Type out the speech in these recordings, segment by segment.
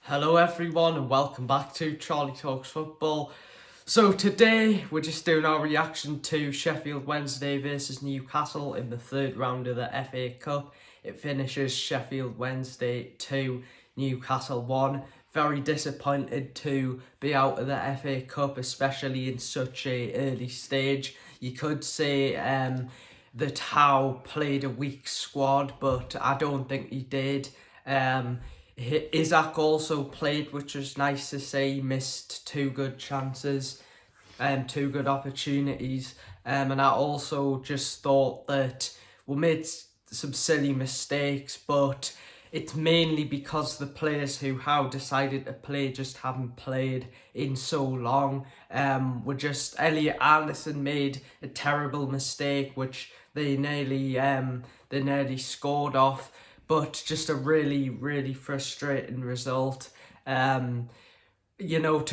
Hello everyone and welcome back to Charlie Talks Football. So today we're just doing our reaction to Sheffield Wednesday versus Newcastle in the third round of the FA Cup. It finishes Sheffield Wednesday 2, Newcastle 1. Very disappointed to be out of the FA Cup, especially in such a early stage. You could say that Howe played a weak squad, but I don't think he did. Isaac also played, which was nice to see. He missed two good chances, two good opportunities. And I also just thought that we made some silly mistakes, but it's mainly because the players who Howe decided to play just haven't played in so long. Elliot Anderson made a terrible mistake, which they nearly scored off. But just a really, really frustrating result. To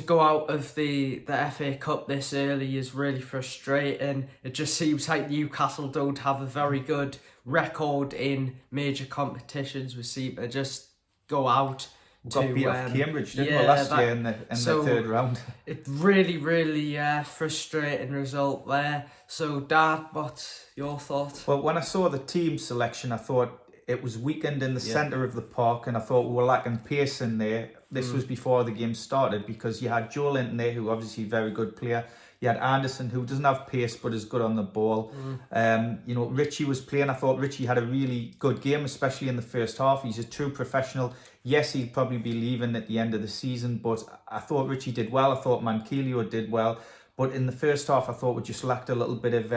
go out of the FA Cup this early is really frustrating. It just seems like Newcastle don't have a very good record in major competitions. We seem to just go out. Got beat off Cambridge, didn't we, last year in the third round? It really frustrating result there. So, Dad, what's your thoughts? Well, when I saw the team selection, I thought it was weakened in the centre of the park, and I thought we were lacking pace in there. This was before the game started, because you had Joe Linton there, who obviously a very good player. You had Anderson, who doesn't have pace but is good on the ball. Richie was playing. I thought Richie had a really good game, especially in the first half. He's a true professional. Yes, he'd probably be leaving at the end of the season, but I thought Richie did well. I thought Manquillo did well. But in the first half, I thought we just lacked a little bit of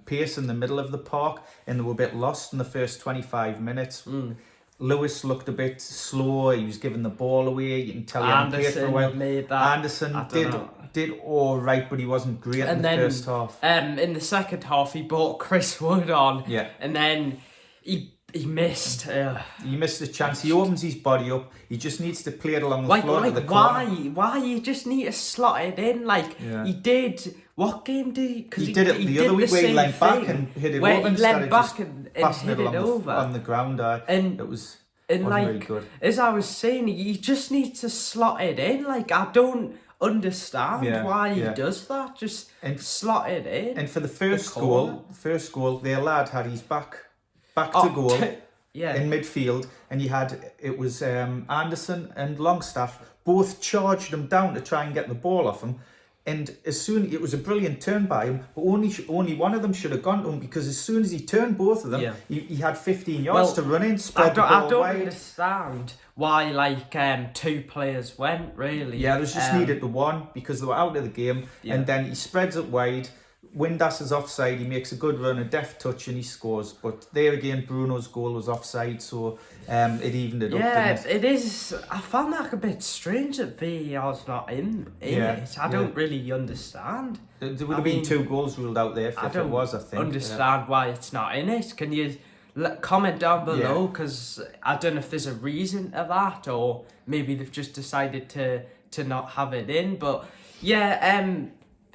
pace in the middle of the park, and they were a bit lost in the first 25 minutes. Lewis looked a bit slow. He was giving the ball away. You can tell he hadn't played for a while. Anderson did all right, but he wasn't great in the first half. In the second half, he brought Chris Wood on. Yeah. And then he missed. He missed a chance. He opens his body up. He just needs to play it along the floor to the corner. Why you just need to slot it in? He did. What game did he? He did it the other week where he leant back and hit it over. He leant back and hit it over on the ground. And it was wasn't really good. As I was saying, he just needs to slot it in. I don't understand why he does that. Just slot it in. And for the first goal, their lad had his back to goal in midfield, and it was Anderson and Longstaff both charged him down to try and get the ball off him. And it was a brilliant turn by him, but only one of them should have gone to him, because as soon as he turned both of them, he had 15 yards to run in, spread the ball wide. I don't understand why two players went, really. Yeah, they just needed the one, because they were out of the game, and then he spreads it wide. Windass is offside. He makes a good run, a deft touch, and he scores. But there again, Bruno's goal was offside, so it evened it up. Yeah, it is. I found that a bit strange that VAR's not in it. I don't really understand. There would have been 2 goals ruled out there if it was, I think. Understand why it's not in it. Can you comment down below? Because I don't know if there's a reason to that, or maybe they've just decided to not have it in. But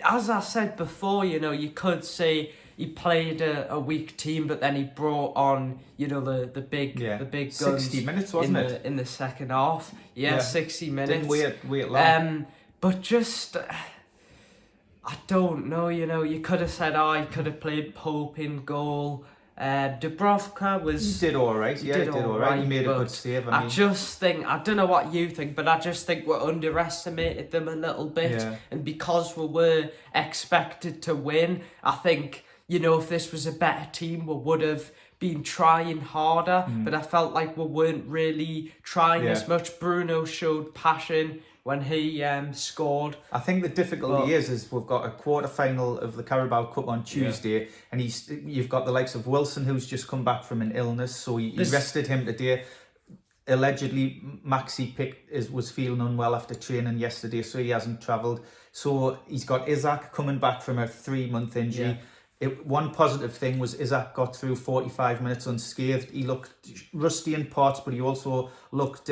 as I said before, you could say he played a weak team, but then he brought on, the big guns. 60 minutes, wasn't it? In the second half. 60 minutes. Didn't wait long. But just, I don't know, you could have said, he could have played Pope in goal. Dubravka was... He did all right. He did all right. He made a good save. I just think, I don't know what you think, but I just think we underestimated them a little bit. Yeah. And because we were expected to win, I think, if this was a better team, we would have been trying harder. But I felt like we weren't really trying as much. Bruno showed passion when he scored. I think the difficulty is we've got a quarter-final of the Carabao Cup on Tuesday, and you've got the likes of Wilson, who's just come back from an illness, so he rested him today. Allegedly, Maxi was feeling unwell after training yesterday, so he hasn't travelled. So he's got Isaac coming back from a 3-month injury. One positive thing was Isaac got through 45 minutes unscathed. He looked rusty in parts, but he also looked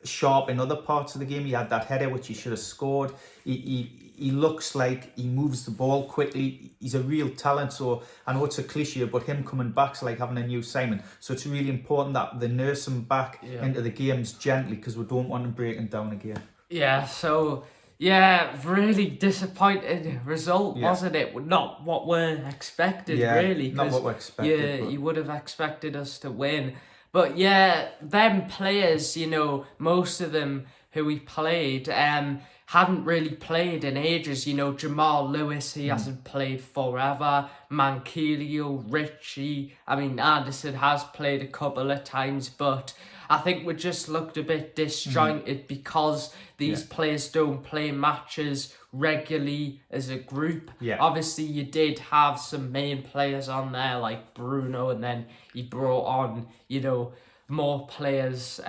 sharp in other parts of the game. He had that header which he should have scored. He looks like he moves the ball quickly. He's a real talent. So I know it's a cliche, but him coming back's like having a new Simon. So it's really important that they nurse him back into the games gently, because we don't want him breaking down again. Yeah, so yeah, really disappointing result, wasn't it? Not what we're expected, really. Not what we're expected. Yeah, you would have expected us to win. But yeah, them players, you know, most of them who we played, hadn't really played in ages. You know, Jamal Lewis, he hasn't played forever. Manquillo, Richie, I mean, Anderson has played a couple of times, but I think we just looked a bit disjointed because these players don't play matches regularly as a group. Obviously, you did have some main players on there like Bruno, and then you brought on, you know, more players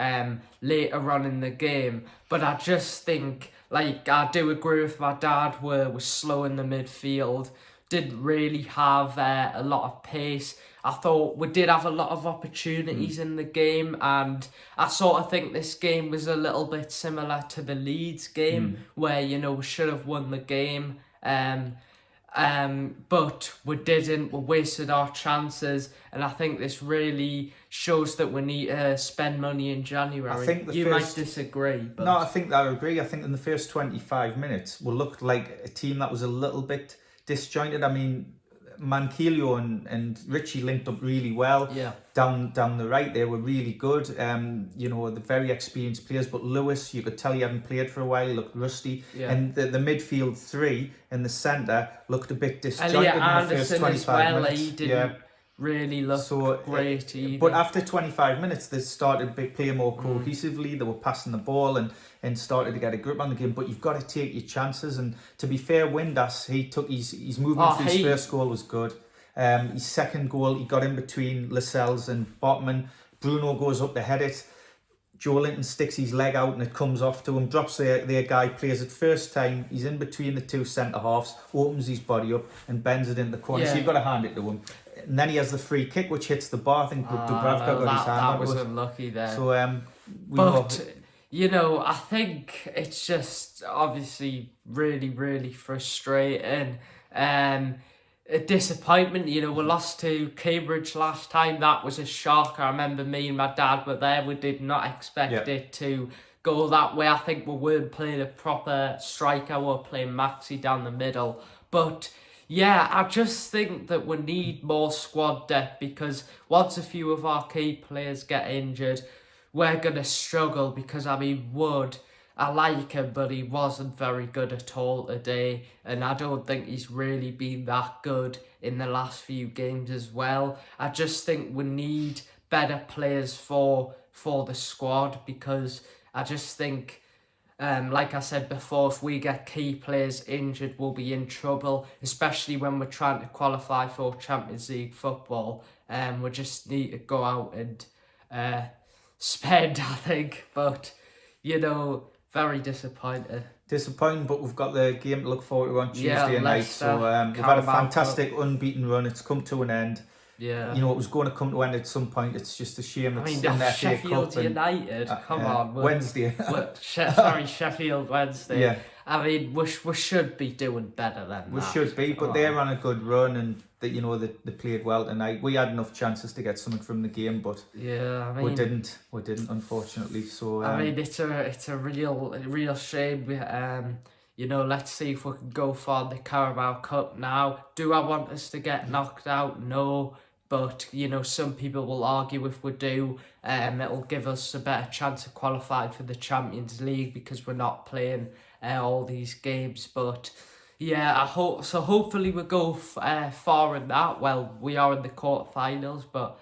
later on in the game. But I just think, like, I do agree with my dad, we're slow in the midfield, didn't really have a lot of pace. I thought we did have a lot of opportunities in the game, and I sort of think this game was a little bit similar to the Leeds game, where, you know, we should have won the game, but we didn't. We wasted our chances, and I think this really shows that we need to spend money in January. I think you might disagree, but no, I think I agree. I think in the first 25 minutes we looked like a team that was a little bit disjointed. I mean, Manquillo and Richie linked up really well. Down the right, they were really good. You know, the very experienced players. But Lewis, you could tell he hadn't played for a while. He looked rusty. And the midfield three in the centre looked a bit disjointed in the first 25 minutes. He didn't really look great either. But after 25 minutes, they started playing more cohesively. They were passing the ball and started to get a grip on the game. But you've got to take your chances. And to be fair, Windass, he took his movement for his first goal was good. His second goal, he got in between Lascelles and Botman. Bruno goes up to head it. Joe Linton sticks his leg out and it comes off to him, drops their guy, plays it first time. He's in between the two centre-halves, opens his body up and bends it in the corner. So you've got to hand it to him. And then he has the free kick, which hits the bar. I think Dubravka got his hand that on was it. unlucky there. So, you know, I think it's just obviously really, really frustrating. A disappointment, you know, we lost to Cambridge last time. That was a shock. I remember me and my dad were there. We did not expect it to go that way. I think we weren't playing a proper striker. We were playing Maxi down the middle. But yeah, I just think that we need more squad depth, because once a few of our key players get injured, we're going to struggle. Because, I mean, Wood, I like him, but he wasn't very good at all today. And I don't think he's really been that good in the last few games as well. I just think we need better players for the squad, because I just think, like I said before, if we get key players injured, we'll be in trouble, especially when we're trying to qualify for Champions League football. We just need to go out and spend, I think. But, you know, very disappointed. Disappointing, but we've got the game to look forward to on Tuesday night. So we've had a fantastic unbeaten run. It's come to an end. Yeah. You know, it was going to come to an end at some point. It's just a shame it's in the Sheffield FA Cup United, come on. Wednesday. Sheffield Wednesday. Yeah. I mean, we should be doing better than that. We should be, but they're on a good run, and they played well tonight. We had enough chances to get something from the game, but I mean, we didn't, unfortunately. So I mean, it's a real shame. You know, let's see if we can go for the Carabao Cup now. Do I want us to get knocked out? No. But, you know, some people will argue if we do, it'll give us a better chance of qualifying for the Champions League, because we're not playing all these games. But yeah, hopefully we go far in that. Well, we are in the quarterfinals, but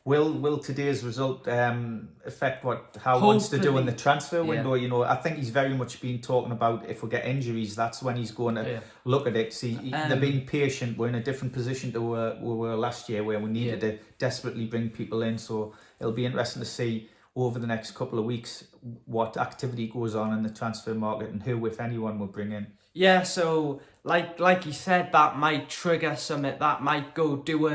will today's result affect how he wants to do in the transfer window? You know, I think he's very much been talking about if we get injuries, that's when he's going to look at it. See, they're being patient. We're in a different position to where we were last year, where we needed to desperately bring people in. So it'll be interesting to see over the next couple of weeks what activity goes on in the transfer market and who, if anyone, will bring in. Yeah, so like you said, that might trigger something. That might go do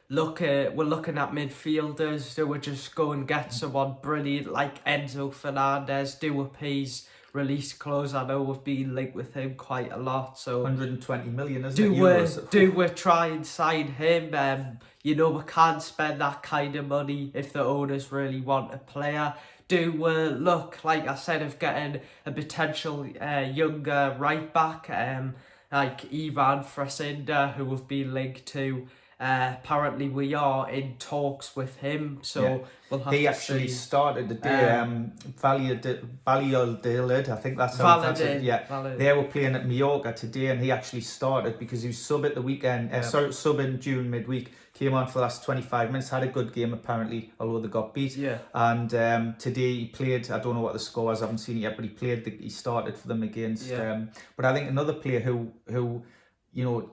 we're looking at midfielders. Do we just go and get someone brilliant like Enzo Fernandez? Do we appease release clause? I know we've been linked with him quite a lot. So 120 million, isn't do it? Euros. do we try and sign him? You know, we can't spend that kind of money if the owners really want a player. Do we look, like I said, of getting a potential younger right back, like Ivan Frasinda, who we've been linked to? Apparently we are in talks with him, so we'll have he to actually see. started the day. Valladolid, I think that's how it's Valladolid. They were playing at Mallorca today, and he actually started because he was sub at the weekend. Sub in June midweek. Came on for the last 25 minutes. Had a good game apparently, although they got beat. Yeah. And today he played. I don't know what the score was. I haven't seen it yet, but he played. He started for them against. But I think another player who you know.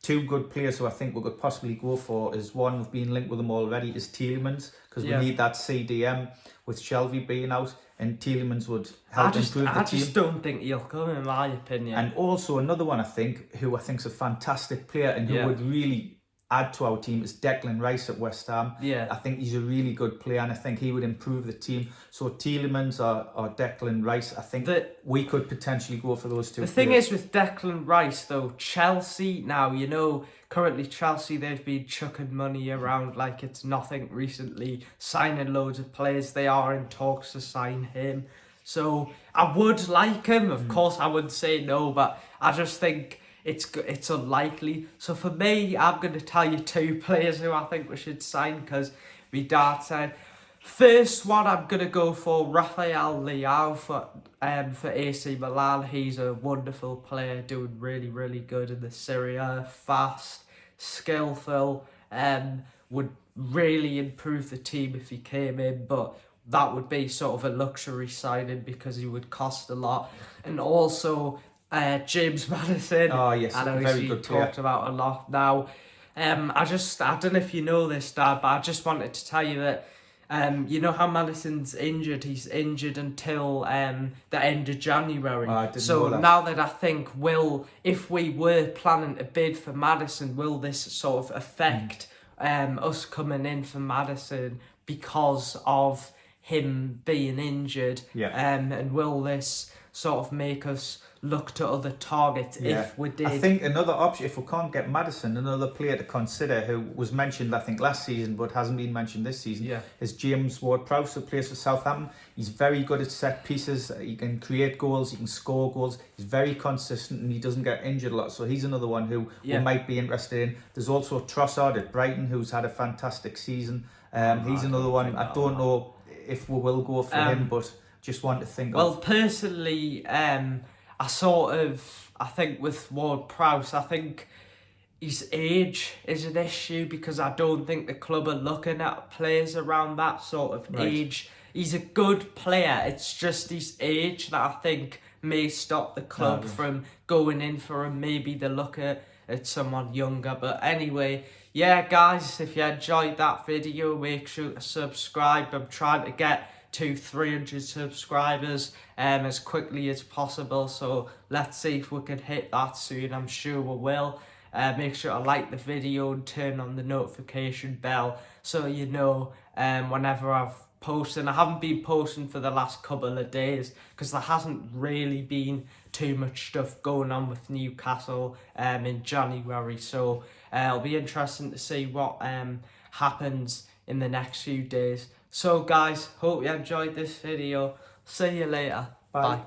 Two good players who I think we could possibly go for is one, we've been linked with them already, is Tielemans, because we need that CDM with Shelby being out, and Tielemans would help improve the team. I just don't think he'll come, in my opinion. And also another one I think, who I think is a fantastic player and who would really add to our team, is Declan Rice at West Ham. I think he's a really good player, and I think he would improve the team. So Tielemans or Declan Rice, I think we could potentially go for those two. The thing is with Declan Rice though, Chelsea now, you know, currently Chelsea, they've been chucking money around like it's nothing recently, signing loads of players. They are in talks to sign him. So I would like him, of course I would say no, but I just think it's unlikely. So for me, I'm going to tell you two players who I think we should sign, because my dad said. First one, I'm going to go for Rafael Leao for AC Milan. He's a wonderful player, doing really, really good in the Serie A. Fast, skillful, would really improve the team if he came in, but that would be sort of a luxury signing because he would cost a lot. And also James Maddison. Oh yes, I know very he's good player. Talked about a lot now. I don't know if you know this, Dad, but I just wanted to tell you that you know how Madison's injured? He's injured until the end of January. I didn't so know that. Now that I think if we were planning to bid for Maddison, will this sort of affect us coming in for Maddison because of him being injured? And will this sort of make us look to other targets if we did? I think another option, if we can't get Maddison, another player to consider who was mentioned, I think, last season but hasn't been mentioned this season, is James Ward-Prowse, who plays for Southampton. He's very good at set pieces. He can create goals, he can score goals. He's very consistent and he doesn't get injured a lot. So he's another one who we might be interested in. There's also Trossard at Brighton, who's had a fantastic season. He's another one. I don't know if we will go for him, but just want to think of. Personally, I think with Ward-Prowse, I think his age is an issue because I don't think the club are looking at players around that sort of age. He's a good player, it's just his age that I think may stop the club from going in for him. Maybe they look at someone younger. But anyway, yeah guys, if you enjoyed that video, make sure to subscribe. I'm trying to get to 300 subscribers as quickly as possible, so let's see if we can hit that soon. I'm sure we will. Make sure to like the video and turn on the notification bell so you know whenever I've posted. I haven't been posting for the last couple of days because there hasn't really been too much stuff going on with Newcastle in January, so it'll be interesting to see what happens in the next few days. So guys, hope you enjoyed this video. See you later. Bye.